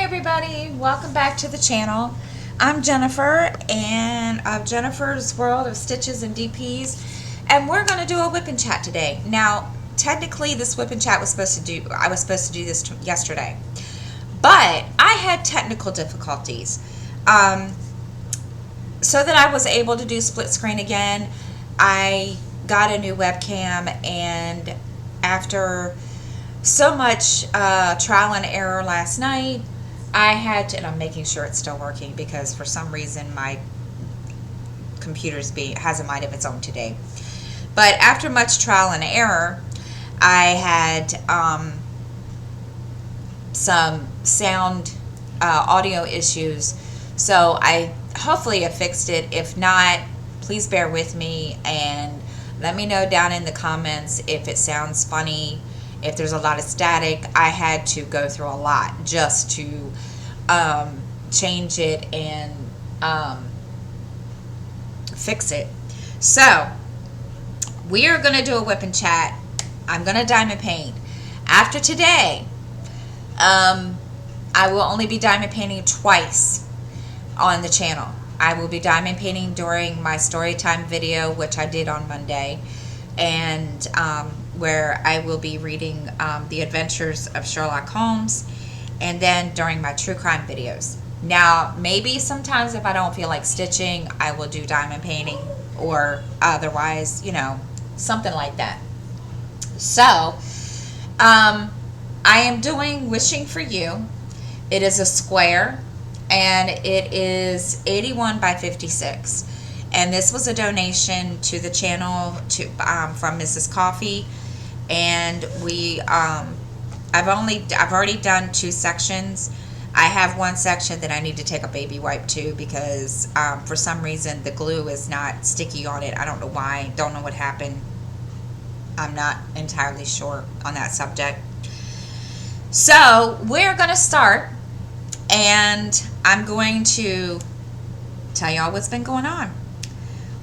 everybody, welcome back to the channel. I'm Jennifer and of Jennifer's World of Stitches and DPs, and we're going to do a whip and chat today. Now technically this whip and chat I was supposed to do this yesterday, but I had technical difficulties, so that I was able to do split screen again. I got a new webcam, and after so much trial and error last night, I had to, and I'm making sure it's still working because for some reason my computer's has a mind of its own today. But after much trial and error, I had some sound audio issues, so I hopefully have fixed it. If not, please bear with me and let me know down in the comments if it sounds funny, if there's a lot of static. I had to go through a lot just to change it and fix it. So we are going to do a whip and chat. I'm going to diamond paint. After today, I will only be diamond painting twice on the channel. I will be diamond painting during my story time video, which I did on Monday, and where I will be reading The Adventures of Sherlock Holmes, and then during my true crime videos. Now, maybe sometimes if I don't feel like stitching, I will do diamond painting, or otherwise, you know, something like that. So, I am doing Wishing for You. It is a square, and it is 81 by 56. And this was a donation to the channel from Mrs. Coffee. And we I've already done 2 sections. I have one section that I need to take a baby wipe to because for some reason the glue is not sticky on it. I don't know why. Don't know what happened. I'm not entirely sure on that subject. So we're gonna start, and I'm going to tell y'all what's been going on.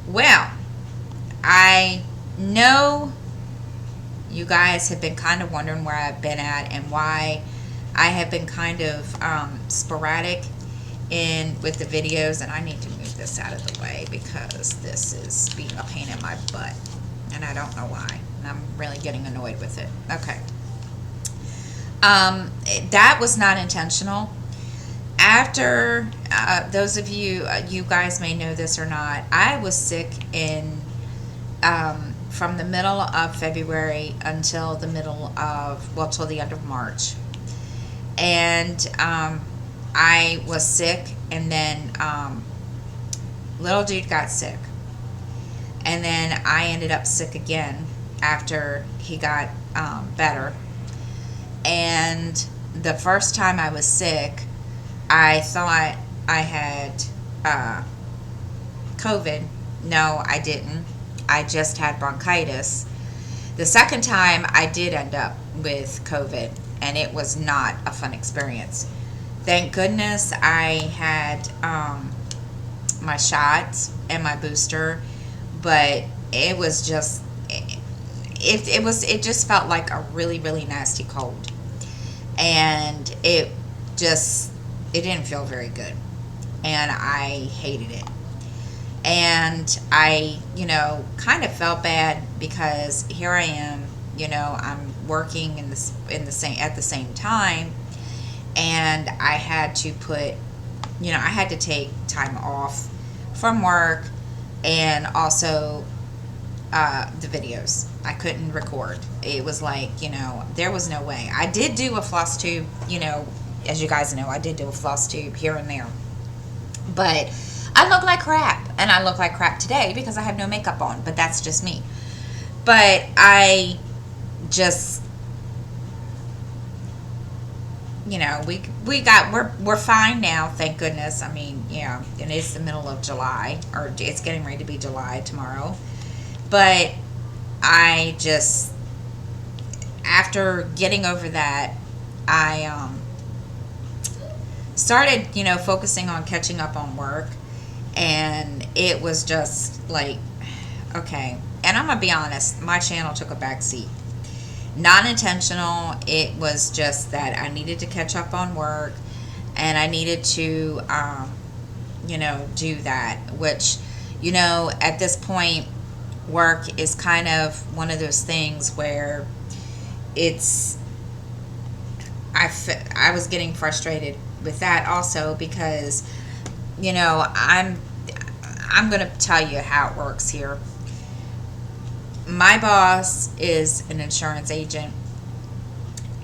Well, I know you guys have been kind of wondering where I've been at and why I have been kind of sporadic with the videos, and I need to move this out of the way because this is being a pain in my butt, and I don't know why, and I'm really getting annoyed with it. Okay. That was not intentional. After those of you, you guys may know this or not, I was sick in from the middle of February until the middle of, well, till the end of March. And I was sick, and then little dude got sick. And then I ended up sick again after he got better. And the first time I was sick, I thought I had COVID. No, I didn't. I just had bronchitis. The second time I did end up with COVID, and it was not a fun experience. Thank goodness I had my shots and my booster, but it was just it just felt like a really, really nasty cold, and it didn't feel very good, and I hated it. And I, kind of felt bad because here I am, I'm working at the same time, and I had to I had to take time off from work, and also the videos. I couldn't record. It was like, there was no way. I did do a floss tube, as you guys know, I did do a floss tube here and there, but I look like crap, and I look like crap today because I have no makeup on, but that's just me. But I just, we're fine now, thank goodness. I mean, yeah, and it's the middle of July, or it's getting ready to be July tomorrow. But I just, after getting over that, I started, focusing on catching up on work. And it was just like, okay. And I'm going to be honest, my channel took a back seat. Not intentional. It was just that I needed to catch up on work. and I needed to, do that, which, at this point, work is kind of one of those things where it's, I was getting frustrated with that also because, I'm going to tell you how it works here. My boss is an insurance agent,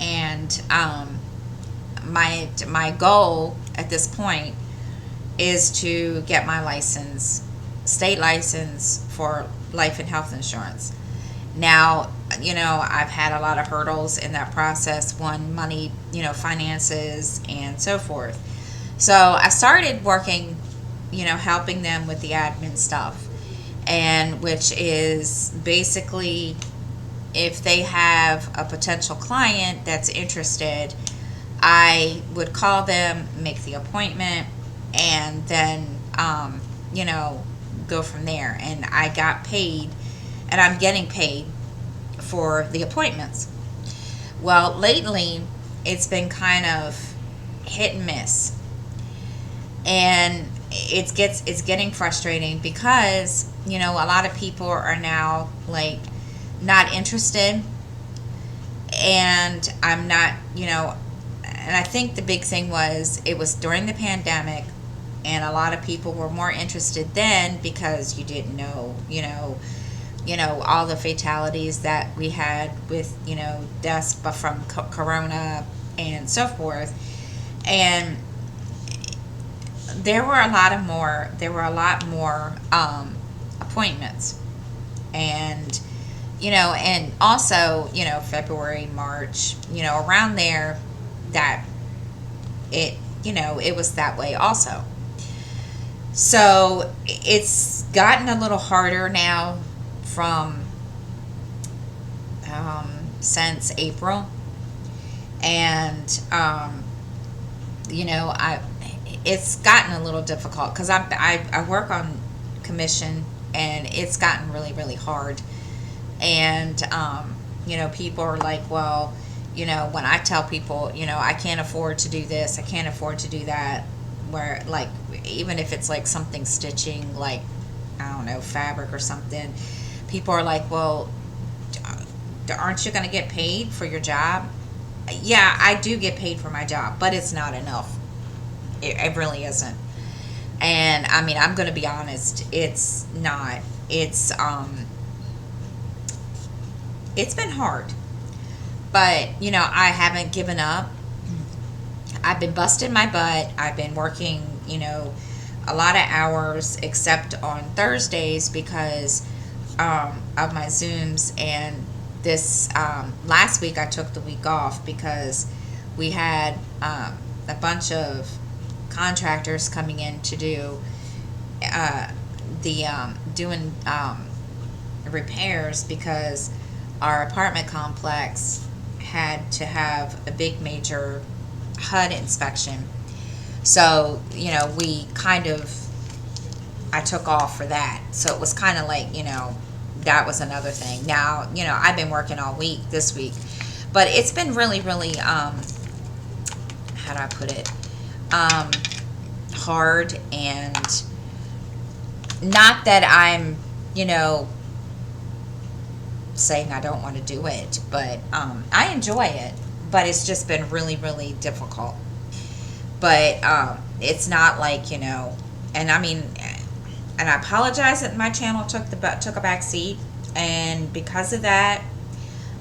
and my goal at this point is to get my license, state license for life and health insurance. Now, I've had a lot of hurdles in that process. One, money, finances, and so forth. So I started working, helping them with the admin stuff, and which is basically if they have a potential client that's interested, I would call them, make the appointment, and then, go from there. And I got paid, and I'm getting paid for the appointments. Well, lately, it's been kind of hit and miss. And it's getting frustrating because, a lot of people are now, like, not interested. And I'm not, and I think the big thing was it was during the pandemic, and a lot of people were more interested then because you didn't know, all the fatalities that we had with, deaths from corona and so forth. And there were a lot more appointments. And, and also, February, March, around there, that it was that way also. So it's gotten a little harder now from since April, and it's gotten a little difficult because I work on commission, and it's gotten really, really hard. And people are like, well, when I tell people, I can't afford to do this, I can't afford to do that, where, like, even if it's like something stitching, like, I don't know, fabric or something, people are like, well, aren't you going to get paid for your job? Yeah, I do get paid for my job, but it's not enough. It really isn't. And I mean, I'm going to be honest, it's not. It's been hard, but I haven't given up. I've been busting my butt. I've been working, a lot of hours, except on Thursdays because of my Zooms. And this last week I took the week off because we had a bunch of contractors coming in to do doing repairs because our apartment complex had to have a big major HUD inspection. So, I took off for that. So it was kind of like, that was another thing. Now, I've been working all week this week, but it's been really, really, how do I put it? Hard, and not that I'm, saying I don't want to do it, but I enjoy it, but it's just been really, really difficult. But it's not like, and I mean, and I apologize that my channel took a back seat, and because of that,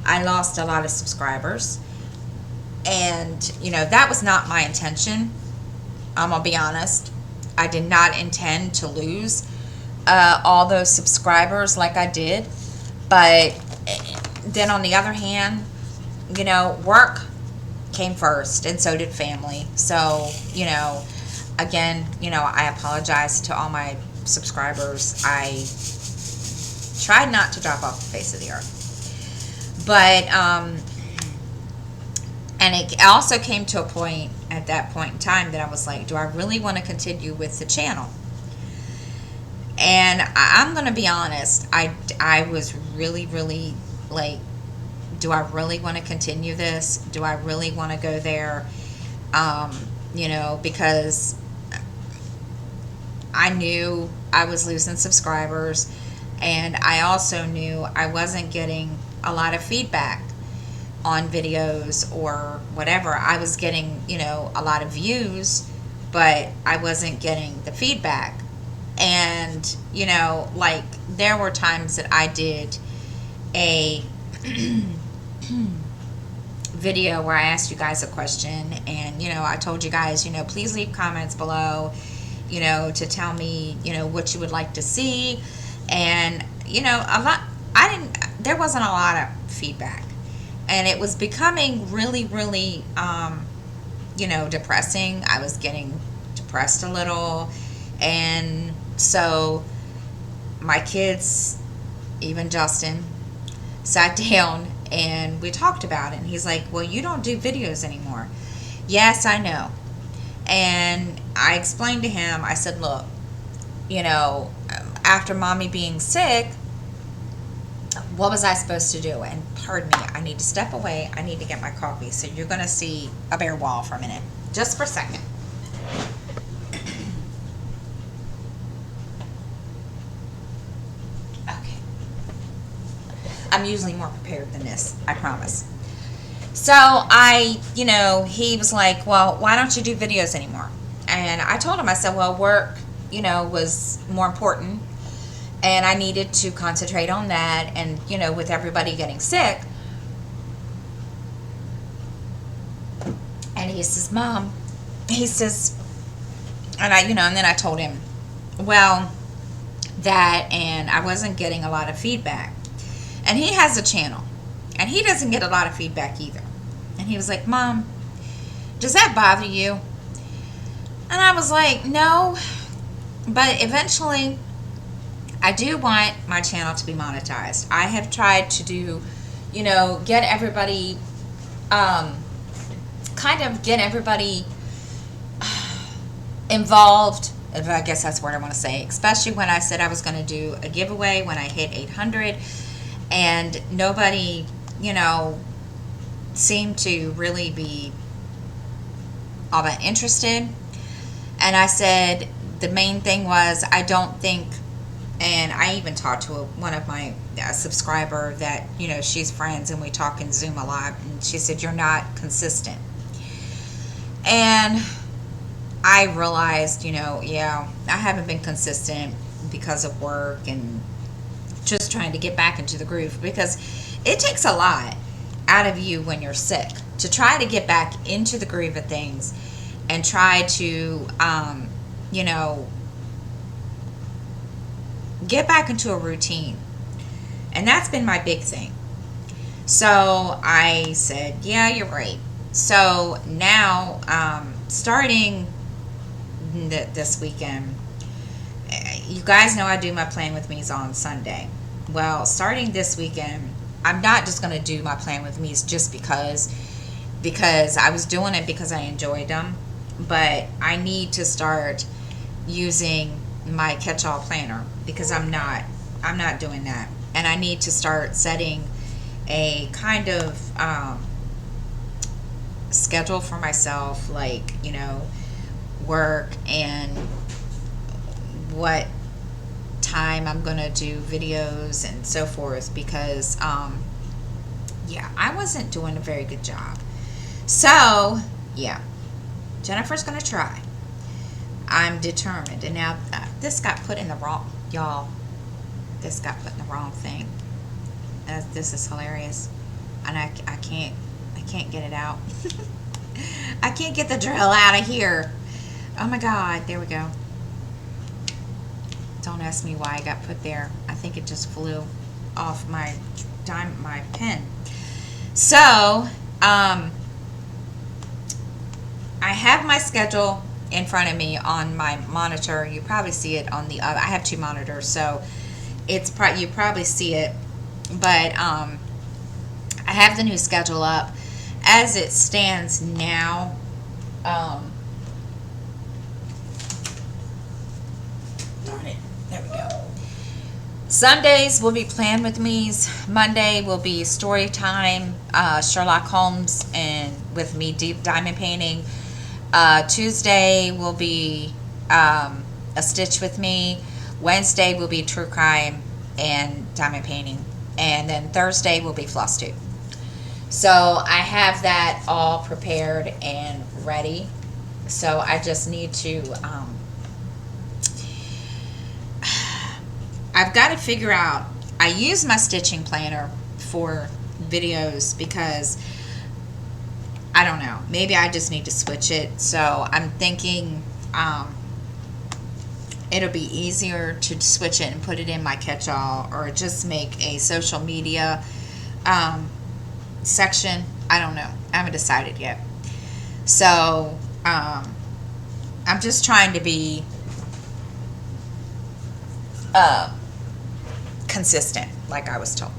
I lost a lot of subscribers. And that was not my intention. I'm gonna be honest. I did not intend to lose all those subscribers like I did. But then on the other hand, work came first, and so did family. So, again, I apologize to all my subscribers. I tried not to drop off the face of the earth. But, and it also came to a point at that point in time that I was like, do I really want to continue with the channel? And I'm going to be honest, I was really, really like, do I really want to continue this? Do I really want to go there? you know, because I knew I was losing subscribers, and I also knew I wasn't getting a lot of feedback on videos or whatever. I was getting, you know, a lot of views, but I wasn't getting the feedback. And, you know, like, there were times that I did a video where I asked you guys a question, and, you know, I told you guys, you know, please leave comments below, you know, to tell me, you know, what you would like to see. And, you know, there wasn't a lot of feedback, and it was becoming really, really, you know, depressing. I was getting depressed a little. And so my kids, even Justin, sat down and we talked about it. And he's like, well, you don't do videos anymore. Yes, I know. And I explained to him, I said, look, you know, after mommy being sick, what was I supposed to do? And pardon me, I need to step away. I need to get my coffee. So you're going to see a bare wall for a minute. Just for a second. Okay. I'm usually more prepared than this, I promise. So you know, he was like, well, why don't you do videos anymore? And I told him, I said, well, work, you know, was more important, and I needed to concentrate on that. And, you know, with everybody getting sick. And he says, Mom, he says, and you know, and then I told him, well, that, and I wasn't getting a lot of feedback. And he has a channel, and he doesn't get a lot of feedback either. And he was like, Mom, does that bother you? And I was like, no, but eventually I do want my channel to be monetized. I have tried to do, you know, get everybody, kind of get everybody involved. I guess that's what I want to say, especially when I said I was going to do a giveaway when I hit 800, and nobody, you know, seemed to really be all that interested. And I said the main thing was, I don't think, and I even talked to one of my subscriber that, you know, she's friends and we talk in Zoom a lot, and she said, you're not consistent. And I realized, you know, yeah, I haven't been consistent because of work and just trying to get back into the groove, because it takes a lot out of you when you're sick to try to get back into the groove of things and try to, you know, get back into a routine. And that's been my big thing. So I said, yeah, you're right. So now, starting this weekend, you guys know I do my Playing With Me's on Sunday. Well, starting this weekend, I'm not just going to do my Playing With Me's just because I was doing it because I enjoyed them, but I need to start using my catch-all planner, because I'm not doing that. And I need to start setting a kind of schedule for myself, like, you know, work and what time I'm gonna do videos and so forth, because yeah, I wasn't doing a very good job. So yeah, Jennifer's gonna try. I'm determined. And now this got put in the wrong, y'all, this got put in the wrong thing. This is hilarious, and I can't get it out. I can't get the drill out of here. Oh my God, there we go. Don't ask me why it got put there. I think it just flew off my pen. So, I have my schedule in front of me on my monitor. You probably see it on the other. I have two monitors, so it's you probably see it. But I have the new schedule up. As it stands now, darn it, there we go. Sundays will be Playing With Me's. Monday will be story time, Sherlock Holmes, and with me deep diamond painting. Tuesday will be a stitch with me. Wednesday will be true crime and diamond painting. And then Thursday will be floss tube. So I have that all prepared and ready. So I just need to, I've got to figure out, I use my stitching planner for videos because, I don't know, maybe I just need to switch it. So I'm thinking it'll be easier to switch it and put it in my catch-all, or just make a social media section. I don't know. I haven't decided yet. So I'm just trying to be consistent, like I was told.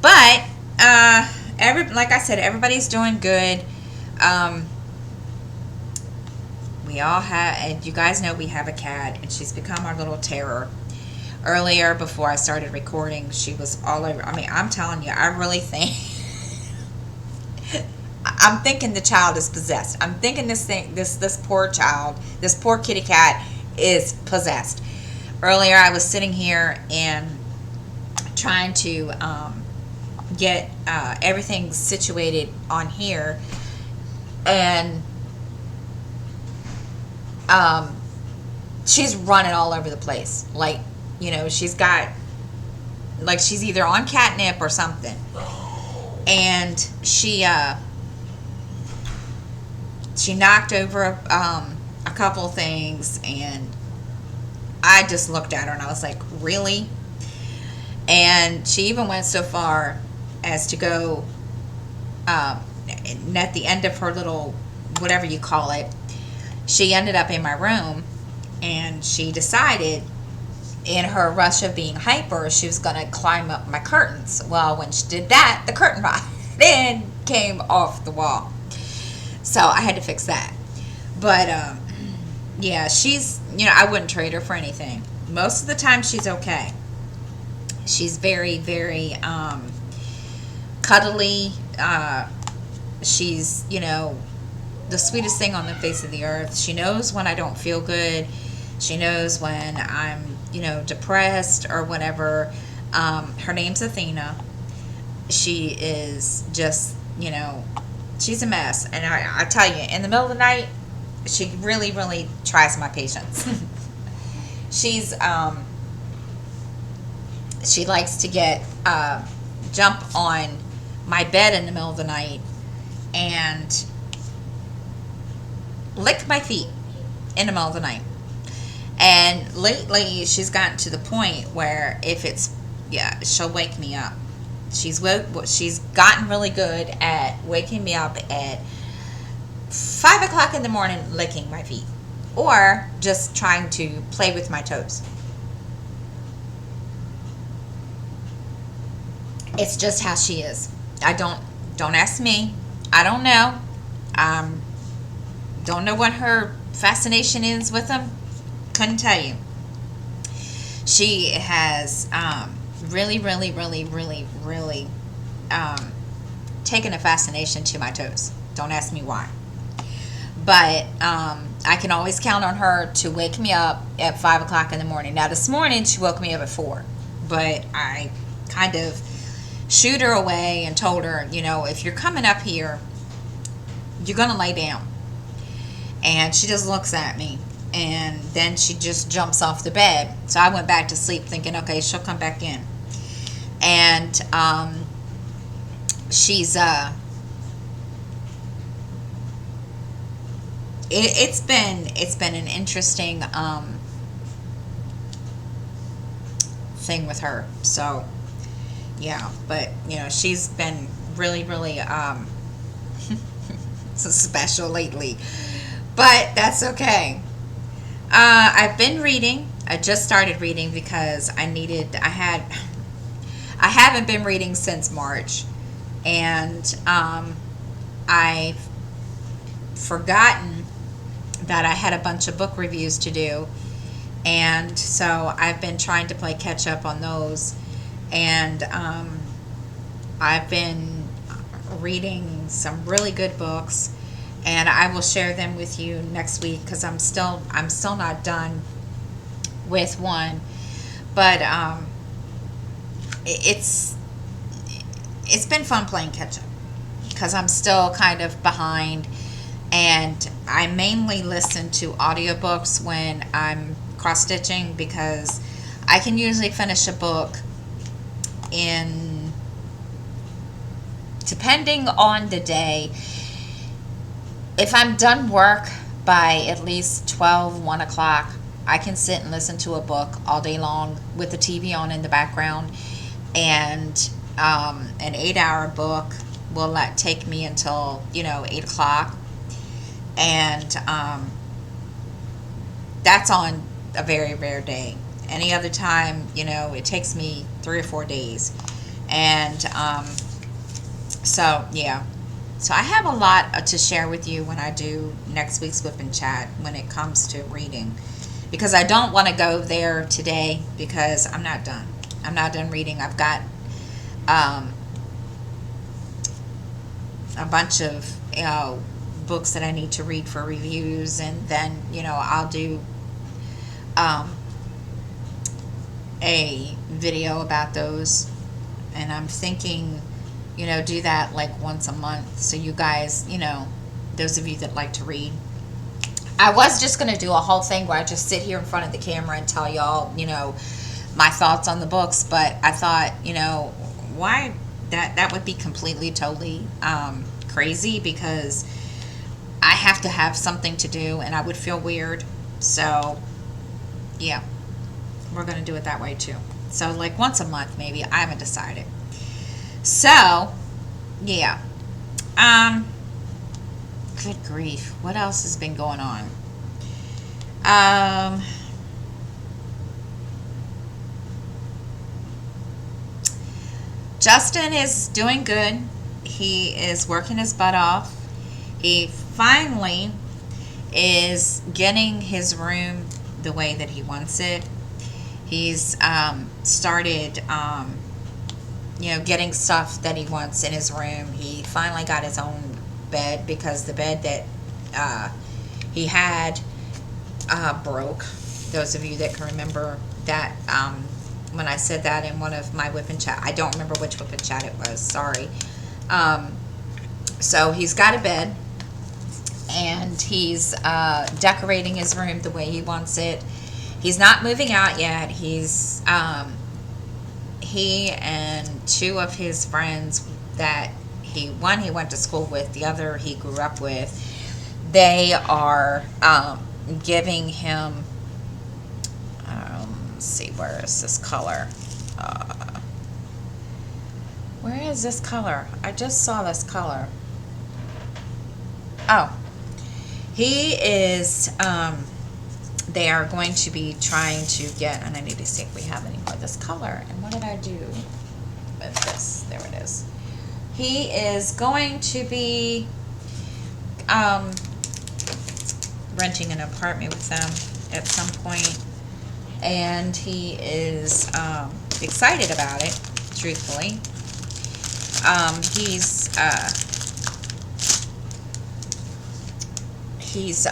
But like I said, everybody's doing good. We all have, and you guys know we have a cat, and she's become our little terror. Earlier, before I started recording, she was all over. I mean, I'm telling you, I really think I'm thinking the child is possessed. I'm thinking this poor child, this poor kitty cat is possessed. Earlier, I was sitting here and trying to get everything situated on here, and she's running all over the place. Like, you know, she's got, like, she's either on catnip or something. And she knocked over a couple of things, and I just looked at her and I was like, really? And she even went so far as to go at the end of her little, whatever you call it, she ended up in my room, and she decided, in her rush of being hyper, she was going to climb up my curtains. Well, when she did that, the curtain rod then came off the wall. So I had to fix that. But yeah, she's, you know, I wouldn't trade her for anything. Most of the time she's okay. She's very, very cuddly. She's, you know, the sweetest thing on the face of the earth. She knows when I don't feel good. She knows when I'm, you know, depressed or whatever. Her name's Athena. She is just, you know, she's a mess. And I tell you, in the middle of the night, she really, really tries my patience. She's, she likes to get, jump on my bed in the middle of the night and lick my feet in the middle of the night. And lately she's gotten to the point where if it's, yeah, she'll wake me up. She's gotten really good at waking me up at 5 o'clock in the morning, licking my feet, or just trying to play with my toes. It's just how she is. Don't ask me. I don't know. Don't know what her fascination is with them. Couldn't tell you. She has really, really, really, really, really taken a fascination to my toes. Don't ask me why. But I can always count on her to wake me up at 5 o'clock in the morning. Now, this morning, she woke me up at 4. But I kind of shooed her away and told her, you know, if you're coming up here, you're going to lay down. And she just looks at me. And then she just jumps off the bed. So I went back to sleep thinking, okay, she'll come back in. And she's it's been an interesting thing with her. So yeah, but you know, she's been really, really special lately. But that's okay. I've been reading. I just started reading because I haven't been reading since March, and I've forgotten that I had a bunch of book reviews to do, and so I've been trying to play catch up on those, and I've been reading some really good books, and I will share them with you next week because I'm still not done with one, but it's been fun playing catch up because I'm still kind of behind, and I mainly listen to audiobooks when I'm cross stitching because I can usually finish a book in, depending on the day, if I'm done work by at least 12, 1 o'clock, I can sit and listen to a book all day long with the TV on in the background, and an 8-hour book will take me until 8 o'clock, and that's on a very rare day. Any other time, it takes me 3 or 4 days, and so yeah. So I have a lot to share with you when I do next week's Wip and Chat when it comes to reading, because I don't want to go there today because I'm not done. I'm not done reading. I've got a bunch of books that I need to read for reviews, and then I'll do a video about those, and I'm thinking do that like once a month, so you guys, those of you that like to read. I was just going to do a whole thing where I just sit here in front of the camera and tell y'all, my thoughts on the books, but I thought, why that would be completely, totally crazy, because I have to have something to do and I would feel weird. So, yeah, we're going to do it that way too. So, like once a month, maybe. I haven't decided. So, yeah. Good grief. What else has been going on? Justin is doing good. He is working his butt off. He finally is getting his room the way that he wants it. He's started getting stuff that he wants in his room. He finally got his own bed because the bed that he had broke. Those of you that can remember that, when I said that in one of my Whip and Chat, I don't remember which Whip and Chat it was, sorry. So he's got a bed, and he's decorating his room the way he wants it. He's not moving out yet. He's he and 2 of his friends that one he went to school with, the other he grew up with, they are giving him, let's see, where is this color? Where is this color? I just saw this color. Oh, he is, they are going to be trying to get, and I need to see if we have any more of this color. And what did I do with this? There it is. He is going to be renting an apartment with them at some point, and he is excited about it, truthfully. He's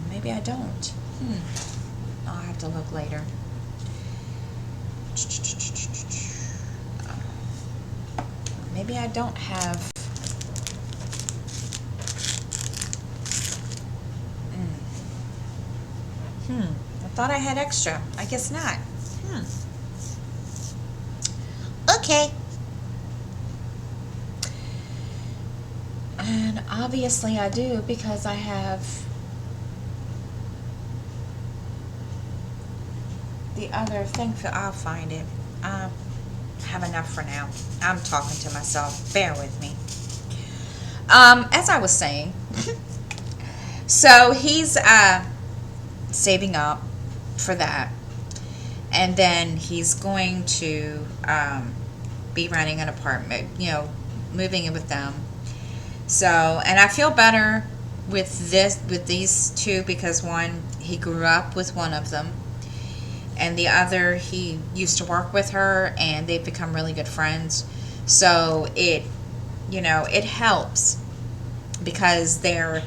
maybe I don't. I'll have to look later. Maybe I don't have. I thought I had extra. I guess not. Okay. And obviously I do, because I have the other thing. I'll find it. I have enough for now. I'm talking to myself. Bear with me. As I was saying, so he's saving up for that, and then he's going to be renting an apartment, moving in with them. So, and I feel better with these 2, because one, he grew up with one of them, and the other, he used to work with her, and they've become really good friends. So it helps. because they're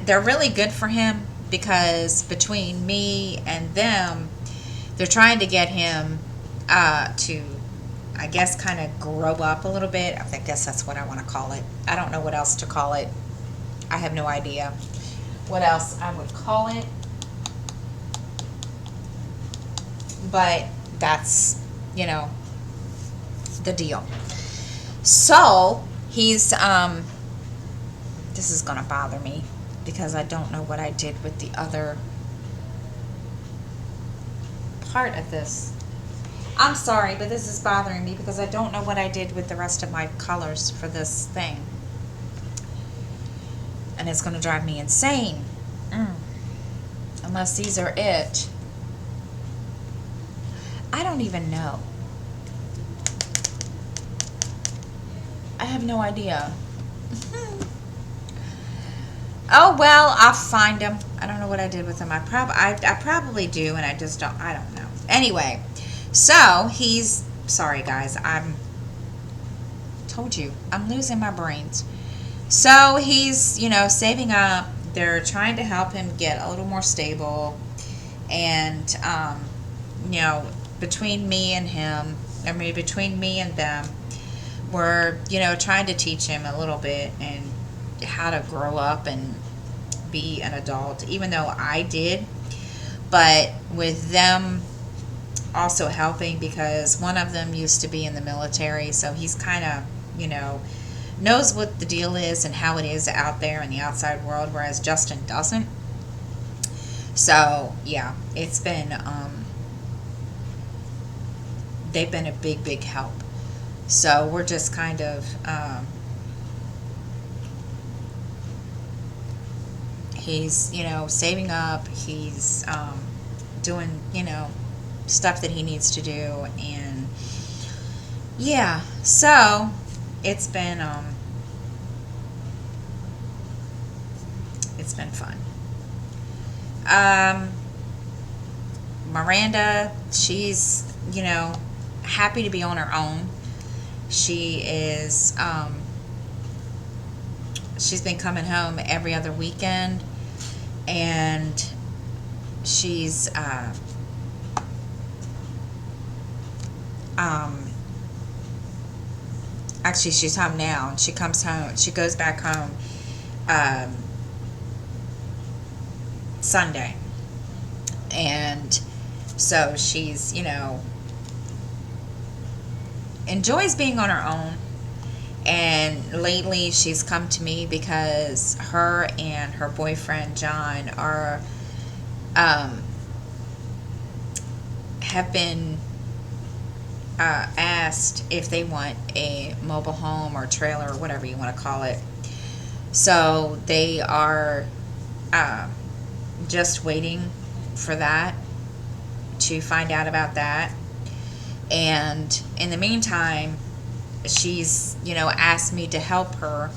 really good for him, because between me and them, they're trying to get him to, I guess, kind of grow up a little bit. I guess that's what I want to call it. I don't know what else to call it. I have no idea what else I would call it. But that's, the deal. So he's, this is going to bother me because I don't know what I did with the other part of this. I'm sorry, but this is bothering me because I don't know what I did with the rest of my colors for this thing. And it's going to drive me insane. Unless these are it. I don't even know. I have no idea. Oh, well, I'll find them. I don't know what I did with them. I probably do, and I don't know. Anyway, so he's, sorry guys, told you, I'm losing my brains. So he's, saving up. They're trying to help him get a little more stable. And, between me and him, between me and them, we're, trying to teach him a little bit and how to grow up and be an adult, even though I did. But with them also helping, because one of them used to be in the military, so he's kind of, knows what the deal is and how it is out there in the outside world, whereas Justin doesn't. So, yeah, it's been, they've been a big help. So we're just kind of, he's, saving up, he's doing, stuff that he needs to do, and yeah, so it's been fun. Miranda, she's, happy to be on her own. She is, she's been coming home every other weekend, and she's, actually she's home now. She comes home, she goes back home, Sunday. And so she's, enjoys being on her own. And lately she's come to me because her and her boyfriend John are have been asked if they want a mobile home or trailer or whatever you want to call it. So they are just waiting for that, to find out about that. And in the meantime, she's, asked me to help her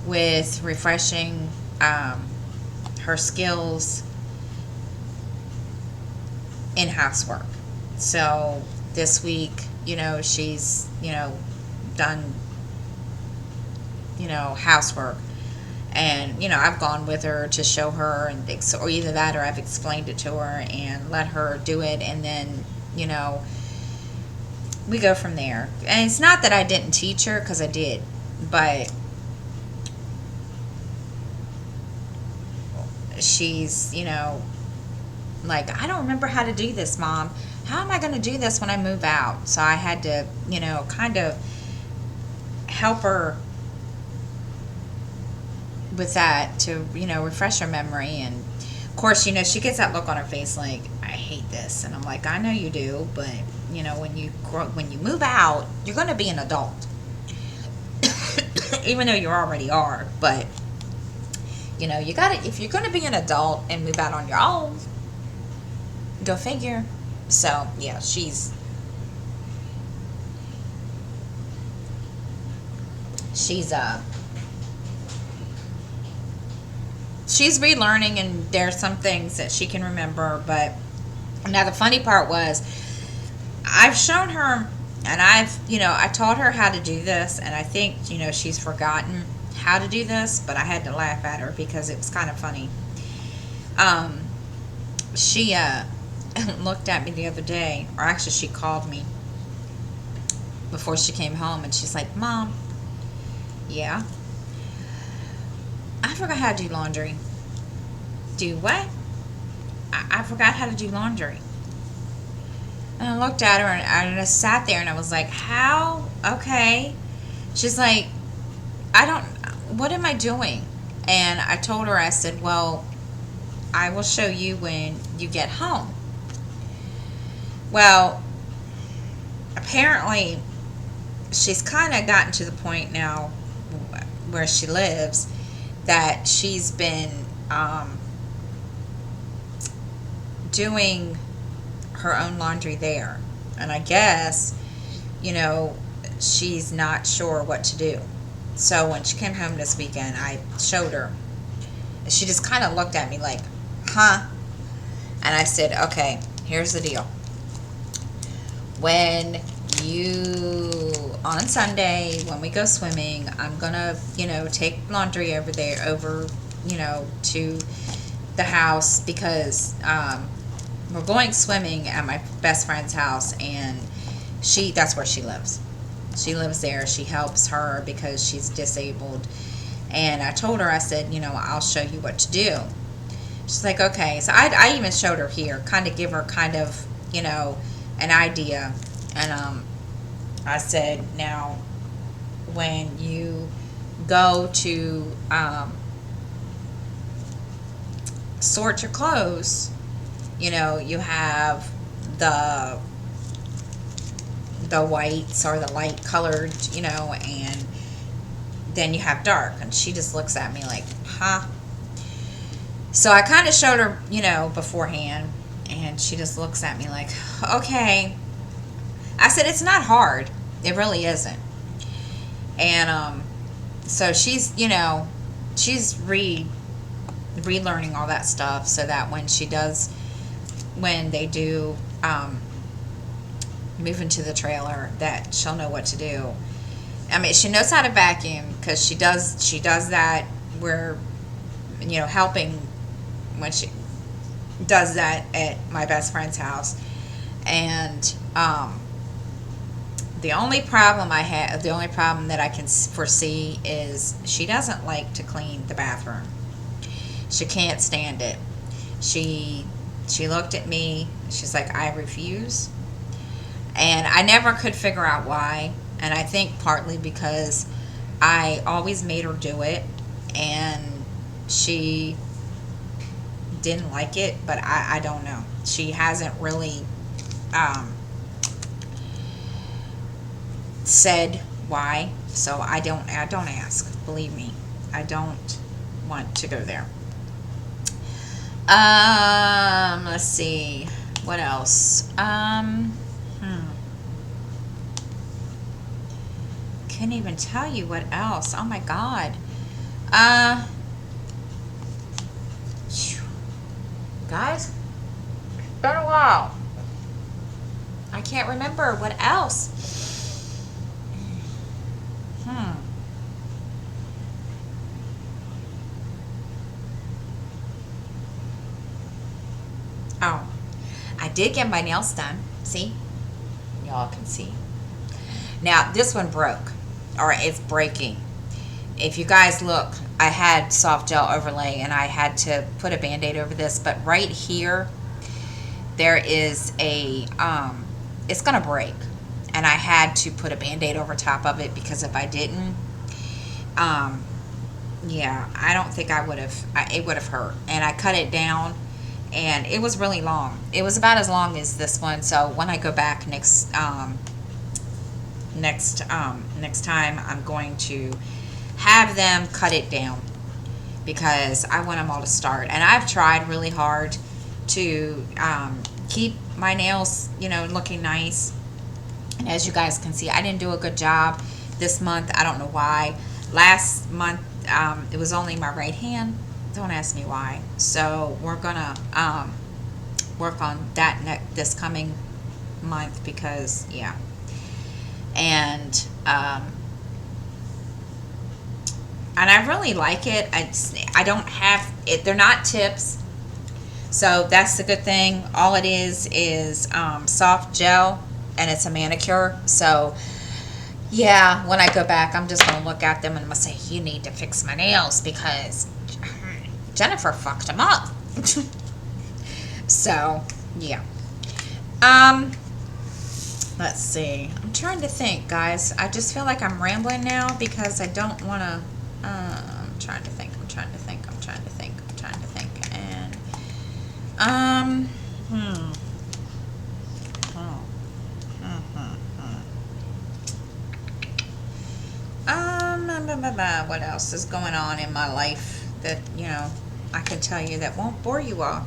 with refreshing her skills in housework. So this week, she's, done, housework. And, I've gone with her to show her, and or either that or I've explained it to her and let her do it. And then, we go from there. And it's not that I didn't teach her, because I did. But she's, like, I don't remember how to do this, Mom. How am I going to do this when I move out? So I had to, kind of help her with that to, refresh her memory. And of course, she gets that look on her face like, I hate this. And I'm like, I know you do, but when you move out, you're going to be an adult. Even though you already are. But you gotta, if you're going to be an adult and move out on your own, go figure. So yeah, she's relearning, and there's some things that she can remember. But now the funny part was, I've shown her, and I taught her how to do this, and I think, she's forgotten how to do this, but I had to laugh at her because it was kind of funny. She looked at me the other day, or actually she called me before she came home, and she's like, Mom, yeah, I forgot how to do laundry. Do what? I forgot how to do laundry. And I looked at her, and I sat there, and I was like, how? Okay. She's like, what am I doing? And I told her, I said, well, I will show you when you get home. Well, apparently, she's kind of gotten to the point now where she lives that she's been doing her own laundry there. And I guess, she's not sure what to do. So when she came home this weekend, I showed her. And she just kind of looked at me like, huh? And I said, okay, here's the deal. When on Sunday, when we go swimming, I'm going to, take laundry over, to the house because we're going swimming at my best friend's house, and that's where she lives. She lives there. She helps her because she's disabled. And I told her, I said, I'll show you what to do. She's like, okay. So I even showed her here, kind of give her an idea. And I said, now, when you go to sort your clothes, you have the whites or the light colored, and then you have dark. And she just looks at me like, huh? So I kind of showed her, beforehand, and she just looks at me like, okay. I said, it's not hard. It really isn't. And so she's, she's relearning all that stuff so that when they do move into the trailer, that she'll know what to do. I mean, she knows how to vacuum because she does that. We're, helping when she does that at my best friend's house. And the only problem that I can foresee is she doesn't like to clean the bathroom. She can't stand it. She looked at me. She's like, I refuse. And I never could figure out why. And I think partly because I always made her do it, and she didn't like it, but I don't know. She hasn't really said why, so I don't ask. Believe me, I don't want to go there. Let's see, what else? Couldn't even tell you what else. Oh my God. Guys, it's been a while. I can't remember what else. Oh, I did get my nails done. See? Y'all can see. Now, this one broke, or it's breaking. If you guys look, I had soft gel overlay, and I had to put a Band-Aid over this, but right here, there is a, it's going to break, and I had to put a Band-Aid over top of it, because if I didn't, yeah, I don't think I would have, it would have hurt. And I cut it down, and it was really long. It was about as long as this one, so when I go back next time, I'm going to have them cut it down, because I want them all to start. And I've tried really hard to keep my nails, looking nice. And as you guys can see, I didn't do a good job this month. I don't know why. Last month, it was only my right hand. Don't ask me why. So we're gonna work on that this coming month, because yeah. And and I really like it. I don't have it. They're not tips, so that's the good thing. All it is soft gel, and it's a manicure. So yeah, when I go back, I'm just gonna look at them and I'm gonna say, you need to fix my nails because Jennifer fucked them up. So yeah. Let's see. I'm trying to think, guys. I just feel like I'm rambling now because I don't want to. I'm trying to think. And oh, what else is going on in my life that I can tell you that won't bore you all?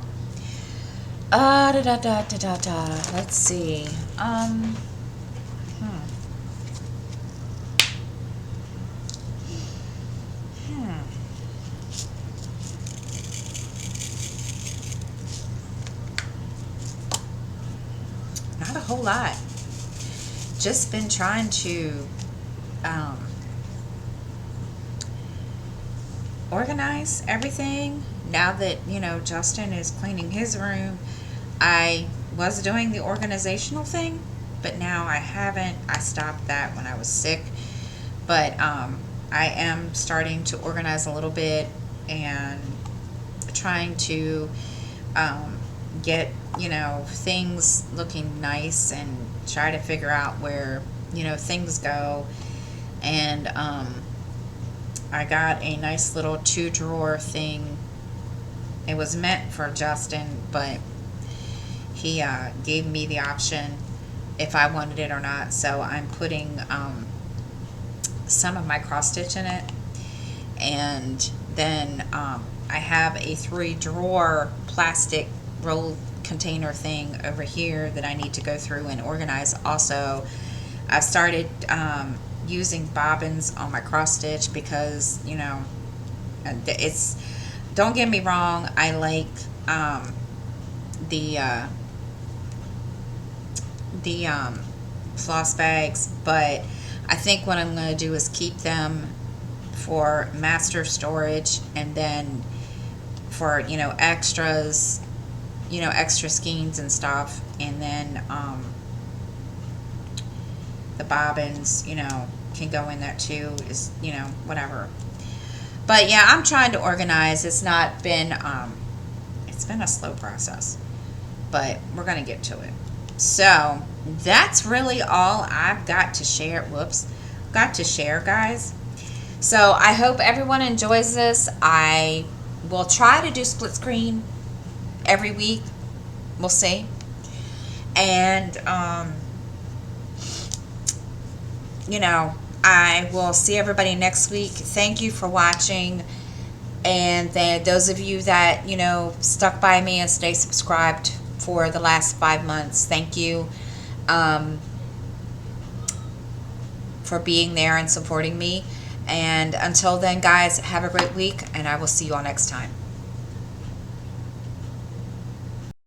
Let's see. Not a whole lot. Just been trying to organize everything. Now that, Justin is cleaning his room, I was doing the organizational thing, but now I haven't. I stopped that when I was sick. But I am starting to organize a little bit and trying to get, things looking nice and try to figure out where, things go. And I got a nice little 2-drawer thing. It was meant for Justin, but he gave me the option if I wanted it or not. So I'm putting some of my cross stitch in it, and then I have a 3-drawer plastic roll container thing over here that I need to go through and organize. Also, I've started using bobbins on my cross stitch because it's, don't get me wrong, I like the floss bags, but I think what I'm going to do is keep them for master storage, and then for extras, extra skeins and stuff, and then the bobbins can go in that too, is whatever. But yeah, I'm trying to organize. It's not been it's been a slow process, but we're gonna get to it. So that's really all I've got to share. Got to share, guys. So I hope everyone enjoys this. I will try to do split screen every week. We'll see. And I will see everybody next week. Thank you for watching. And then those of you that, stuck by me and stay subscribed for the last 5 months, thank you for being there and supporting me. And until then, guys, have a great week, and I will see you all next time.